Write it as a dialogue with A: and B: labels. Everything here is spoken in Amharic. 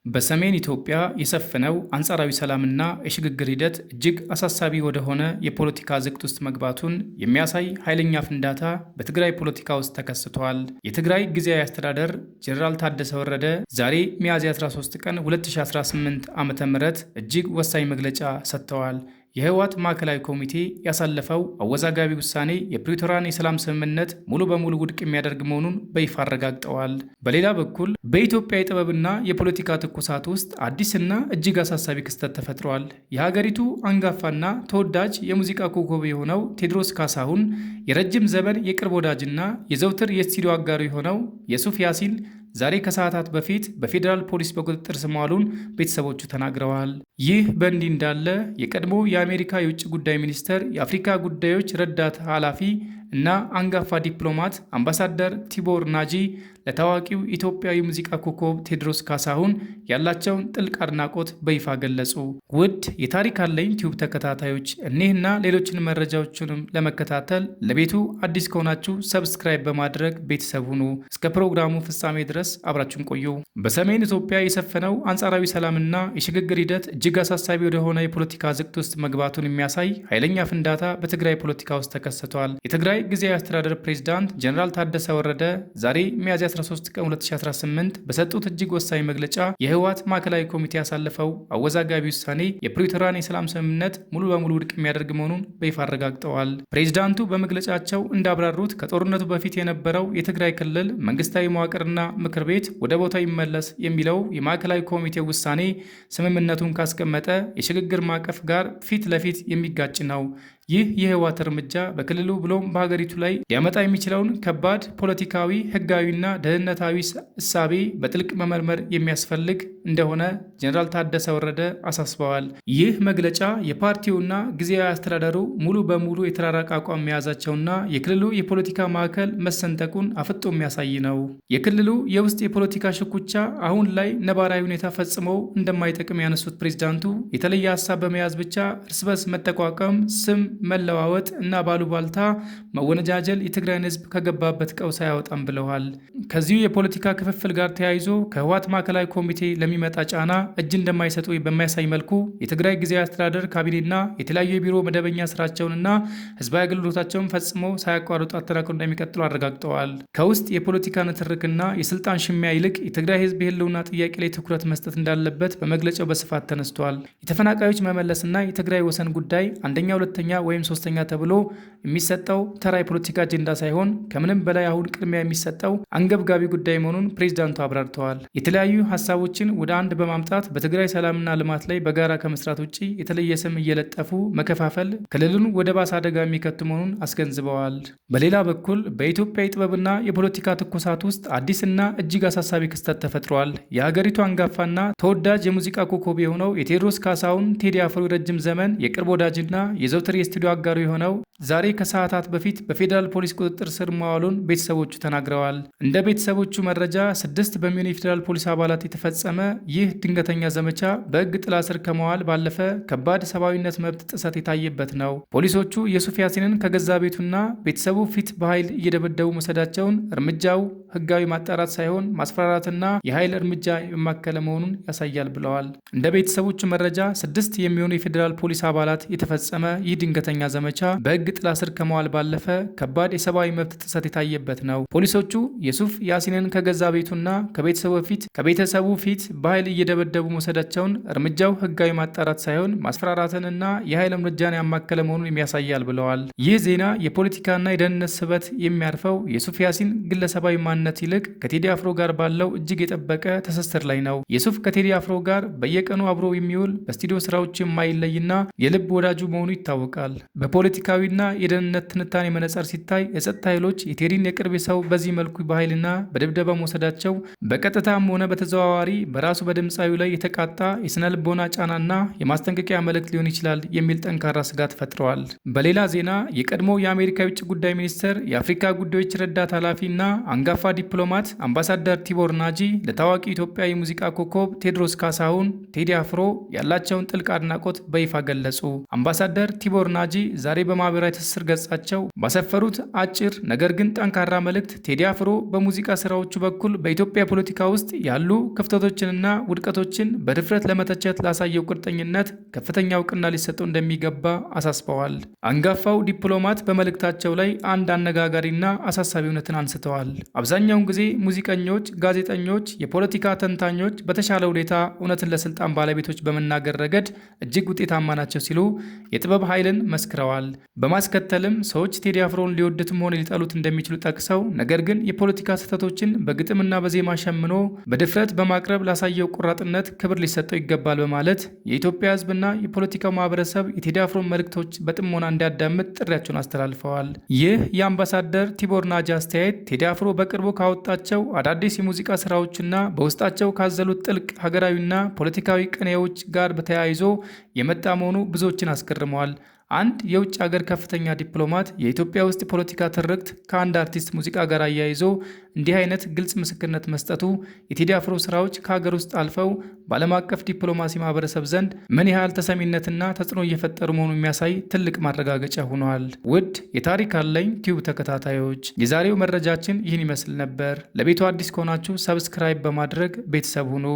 A: በሰሜን ኢትዮጵያ የሰፈነው አንጻራዊ ሰላምና የሽግግር ሂደት እጅግ አሳሳቢ ወደሆነ የፖለቲካ አዘቅት ውስጥ መግባቱን የሚያሳይ ኃይለኛ ፍንዳታ በትግራይ ፖለቲካ ውስጥ ተከስቷል። የትግራይ ጊዜያዊ አስተዳደር ጄኔራል ታደሰ ወረደ ዛሬ ሚያዝያ 13 ቀን 2018 ዓ.ም እጅግ ወሳኝ መግለጫ ሰጥተዋል። የህወሓት ማዕከላዊ ኮሚቴ ያሳለፈው አወዛጋቢ ውሳኔ የፕሪቶሪያን የሰላም ስምምነት ሙሉ በሙሉ ውድቅ የሚያደርግ መሆኑን በይፋ አረጋግጠዋል። በሌላ በኩል በኢትዮጵያ የጥበብና የፖለቲካ ትኩሳት ውስጥ አዲስና እጅግ አሳሳቢ ክስተት ተፈጥሯል። የሀገሪቱ አንጋፋና ተወዳጅ የሙዚቃ ኮከብ የሆነው ቴዎድሮስ ካሳሁን የረጅም ዘመን የቅርብ ወዳጅና የዘውትር የስቱዲዮ አጋሩ የሆነው የሱፍ ያሲን ዛሬ ከሰዓታት በፊት በፌዴራል ፖሊስ በቁጥጥር ስር መዋሉን ቤተሰቦቹ ተናግረዋል። ይህ በእንዲህ እንዳለ የቀድሞ የአሜሪካ የውጭ ጉዳይ ሚኒስቴር የአፍሪካ ጉዳዮች ረዳት ኃላፊ እና አንጋፋ ዲፕሎማት አምባሳደር ቲቦር ናጂ ለታዋቂው ኢትዮጵያዊ ሙዚቃ ኮከብ ቴዎድሮስ ካሳሁን ያላቸውን ጥልቅ አድናቆት በይፋ ገለጹ። ውድ የታሪክ አለኝ ቲዩብ ተከታታዮች እኒህና ሌሎችን መረጃዎችንም ለመከታተል ለቤቱ አዲስ ከሆናችሁ ሰብስክራይብ በማድረግ ቤተሰብ ሁኑ። እስከ ፕሮግራሙ ፍጻሜ ድረስ አብራችሁን ቆዩ። በሰሜን ኢትዮጵያ የሰፈነው አንጻራዊ ሰላምና የሽግግር ሂደት እጅግ አሳሳቢ ወደሆነ የፖለቲካ አዘቅት ውስጥ መግባቱን የሚያሳይ ኃይለኛ ፍንዳታ በትግራይ ፖለቲካ ውስጥ ተከስቷል። የትግራይ ጊዜያዊ አስተዳደር ፕሬዝዳንት ጄኔራል ታደሰ ወረደ ዛሬ ሚያዝያ 13 ቀን 2018 በሰጡት እጅግ ወሳኝ መግለጫ የህወሓት ማዕከላዊ ኮሚቴ ያሳለፈው አወዛጋቢ ውሳኔ የፕሪቶሪያን የሰላም ስምምነት ሙሉ በሙሉ ውድቅ የሚያደርግ መሆኑን በይፋ አረጋግጠዋል። ፕሬዝዳንቱ በመግለጫቸው እንዳብራሩት ከጦርነቱ በፊት የነበረው የትግራይ ክልል መንግስታዊ መዋቅርና ምክር ቤት ወደ ቦታው ይመለስ የሚለው የማዕከላዊ ኮሚቴው ውሳኔ ስምምነቱን ካስቀመጠ የሽግግር ማዕቀፍ ጋር ፊት ለፊት የሚጋጭ ነው። ይህ የህወሓት እርምጃ በክልሉ ብሎም በሀገሪቱ ላይ ሊያመጣ የሚችለውን ከባድ ፖለቲካዊ፣ ህጋዊና ደህንነታዊ እሳቤ በጥልቅ መመርመር የሚያስፈልግ እንደሆነ ጄኔራል ታደሰ ወረደ አሳስበዋል። ይህ መግለጫ የፓርቲውና ጊዜያዊ አስተዳደሩ ሙሉ በሙሉ የተራራቀ አቋም መያዛቸውና የክልሉ የፖለቲካ ማዕከል መሰንጠቁን አፍጦ የሚያሳይ ነው። የክልሉ የውስጥ የፖለቲካ ሽኩቻ አሁን ላይ ነባራዊ ሁኔታ ፈጽመው እንደማይጠቅም ያነሱት ፕሬዝዳንቱ የተለየ ሀሳብ በመያዝ ብቻ እርስ በርስ መጠቋቀም፣ ስም መለዋወጥ እና ባሉባልታ መወነጃጀል የትግራይን ህዝብ ከገባበት ቀውስ አያወጣም ብለዋል። ከዚሁ የፖለቲካ ክፍፍል ጋር ተያይዞ ከህወሓት ማዕከላዊ ኮሚቴ ለሚመጣ ጫና እጅ እንደማይሰጡ በሚያሳይ መልኩ የትግራይ ጊዜያዊ አስተዳደር ካቢኔና የተለያዩ የቢሮ መደበኛ ስራቸውንና ህዝባዊ አገልግሎታቸውን ፈጽመው ሳያቋርጡ አጠናክረው እንደሚቀጥሉ አረጋግጠዋል። ከውስጥ የፖለቲካ ንትርክና የስልጣን ሽሚያ ይልቅ የትግራይ ህዝብ የህልውና ጥያቄ ላይ ትኩረት መስጠት እንዳለበት በመግለጫው በስፋት ተነስቷል። የተፈናቃዮች መመለስና የትግራይ ወሰን ጉዳይ አንደኛ፣ ሁለተኛ ወይም ሶስተኛ ተብሎ የሚሰጠው ተራ የፖለቲካ አጀንዳ ሳይሆን ከምንም በላይ አሁን ቅድሚያ የሚሰጠው አንገብጋቢ ጉዳይ መሆኑን ፕሬዝዳንቱ አብራርተዋል። የተለያዩ ሀሳቦችን ወደ አንድ በማምጣት በትግራይ ሰላምና ልማት ላይ በጋራ ከመስራት ውጭ የተለየ ስም እየለጠፉ መከፋፈል ክልሉን ወደ ባሰ አደጋ የሚከቱ መሆኑን አስገንዝበዋል። በሌላ በኩል በኢትዮጵያ የጥበብና የፖለቲካ ትኩሳት ውስጥ አዲስና እጅግ አሳሳቢ ክስተት ተፈጥሯል። የሀገሪቱ አንጋፋና ተወዳጅ የሙዚቃ ኮከብ የሆነው የቴዎድሮስ ካሳሁን ቴዲ አፍሮ ረጅም ዘመን የቅርብ ወዳጅና የዘውትር የስቱዲዮ አጋሩ የሆነው ዛሬ ከሰዓታት በፊት በፌዴራል ፖሊስ ቁጥጥር ስር መዋሉን ቤተሰቦቹ ተናግረዋል። እንደ ቤተሰቦቹ መረጃ 6 በሚሆኑ የፌዴራል ፖሊስ አባላት የተፈጸመ ይህ ድንገተኛ ዘመቻ በሕግ ጥላ ስር ከመዋል ባለፈ ከባድ ሰብአዊነት መብት ጥሰት የታየበት ነው። ፖሊሶቹ የሱፍ ያሲንን ከገዛ ቤቱና ቤተሰቡ ፊት በኃይል እየደበደቡ መውሰዳቸውን እርምጃው ሕጋዊ ማጣራት ሳይሆን ማስፈራራትና የኃይል እርምጃ የማከለ መሆኑን ያሳያል ብለዋል። እንደ ቤተሰቦቹ መረጃ 6 የሚሆኑ የፌዴራል ፖሊስ አባላት የተፈጸመ ይህ ድንገተኛ ዘመቻ በሕግ ጥላ ስር ከመዋል ባለፈ ከባድ የሰብአዊ መብት ጥሰት የታየበት ነው። ፖሊሶቹ የሱፍ ያሲንን ከገዛ ቤቱና ከቤተሰቡ ፊት በኃይል እየደበደቡ መውሰዳቸውን እርምጃው ሕጋዊ ማጣራት ሳይሆን ማስፈራራትንና የኃይል እርምጃን ያማከለ መሆኑን የሚያሳያል ብለዋል። ይህ ዜና የፖለቲካና የደህንነት ስበት የሚያርፈው የሱፍ ያሲን ግለሰባዊ ማንነት ይልቅ ከቴዲ አፍሮ ጋር ባለው እጅግ የጠበቀ ትስስር ላይ ነው። የሱፍ ከቴዲ አፍሮ ጋር በየቀኑ አብሮ የሚውል በስቱዲዮ ስራዎች የማይለይና የልብ ወዳጁ መሆኑ ይታወቃል። በፖለቲካዊና የደህንነት ትንታኔ መነጽር ሲታይ የጸጥታ ኃይሎች የቴዲን የቅርብ ሰው በዚህ መልኩ በኃይልና በድብደባ መውሰዳቸው በቀጥታም ሆነ በተዘዋዋሪ በራሱ በድምፃዊው ላይ የተቃጣ የስነ ልቦና ጫናና የማስጠንቀቂያ መልእክት ሊሆን ይችላል የሚል ጠንካራ ስጋት ፈጥረዋል። በሌላ ዜና የቀድሞ የአሜሪካ የውጭ ጉዳይ ሚኒስቴር የአፍሪካ ጉዳዮች ረዳት ኃላፊና አንጋፋ ዲፕሎማት አምባሳደር ቲቦር ናጂ ለታዋቂ ኢትዮጵያ የሙዚቃ ኮከብ ቴዎድሮስ ካሳሁን ቴዲ አፍሮ ያላቸውን ጥልቅ አድናቆት በይፋ ገለጹ። አምባሳደር ቲቦር ናጂ ዛሬ በማህበራዊ ማህበራዊ ትስስር ገጻቸው ባሰፈሩት አጭር ነገር ግን ጠንካራ መልእክት ቴዲ አፍሮ በሙዚቃ ስራዎቹ በኩል በኢትዮጵያ ፖለቲካ ውስጥ ያሉ ክፍተቶችንና ውድቀቶችን በድፍረት ለመተቸት ላሳየው ቁርጠኝነት ከፍተኛ እውቅና ሊሰጠው እንደሚገባ አሳስበዋል። አንጋፋው ዲፕሎማት በመልእክታቸው ላይ አንድ አነጋጋሪና አሳሳቢ እውነትን አንስተዋል። አብዛኛውን ጊዜ ሙዚቀኞች፣ ጋዜጠኞች፣ የፖለቲካ ተንታኞች በተሻለ ሁኔታ እውነትን ለስልጣን ባለቤቶች በመናገር ረገድ እጅግ ውጤታማ ናቸው ሲሉ የጥበብ ኃይልን መስክረዋል። በማስከተልም ሰዎች ቴዲ አፍሮን ሊወዱትም ሆነ ሊጠሉት እንደሚችሉ ጠቅሰው ነገር ግን የፖለቲካ ስህተቶችን በግጥምና በዜማ ሸምኖ በድፍረት በማቅረብ ላሳየው ቆራጥነት ክብር ሊሰጠው ይገባል በማለት የኢትዮጵያ ሕዝብና የፖለቲካው ማህበረሰብ የቴዲ አፍሮን መልእክቶች በጥሞና እንዲያዳምጥ ጥሪያቸውን አስተላልፈዋል። ይህ የአምባሳደር ቲቦር ናጂ አስተያየት ቴዲ አፍሮ በቅርቡ ካወጣቸው አዳዲስ የሙዚቃ ስራዎችና በውስጣቸው ካዘሉት ጥልቅ ሀገራዊና ፖለቲካዊ ቅኔዎች ጋር በተያይዞ የመጣ መሆኑ ብዙዎችን አስገርመዋል። አንድ የውጭ ሀገር ከፍተኛ ዲፕሎማት የኢትዮጵያ ውስጥ የፖለቲካ ትርክት ከአንድ አርቲስት ሙዚቃ ጋር አያይዞ እንዲህ አይነት ግልጽ ምስክርነት መስጠቱ የቴዲ አፍሮ ስራዎች ከሀገር ውስጥ አልፈው በዓለም አቀፍ ዲፕሎማሲ ማህበረሰብ ዘንድ ምን ያህል ተሰሚነትና ተጽዕኖ እየፈጠሩ መሆኑ የሚያሳይ ትልቅ ማረጋገጫ ሆኗል። ውድ የታሪክ አለኝ ቲዩብ ተከታታዮች የዛሬው መረጃችን ይህን ይመስል ነበር። ለቤቱ አዲስ ከሆናችሁ ሰብስክራይብ በማድረግ ቤተሰብ ሁኑ።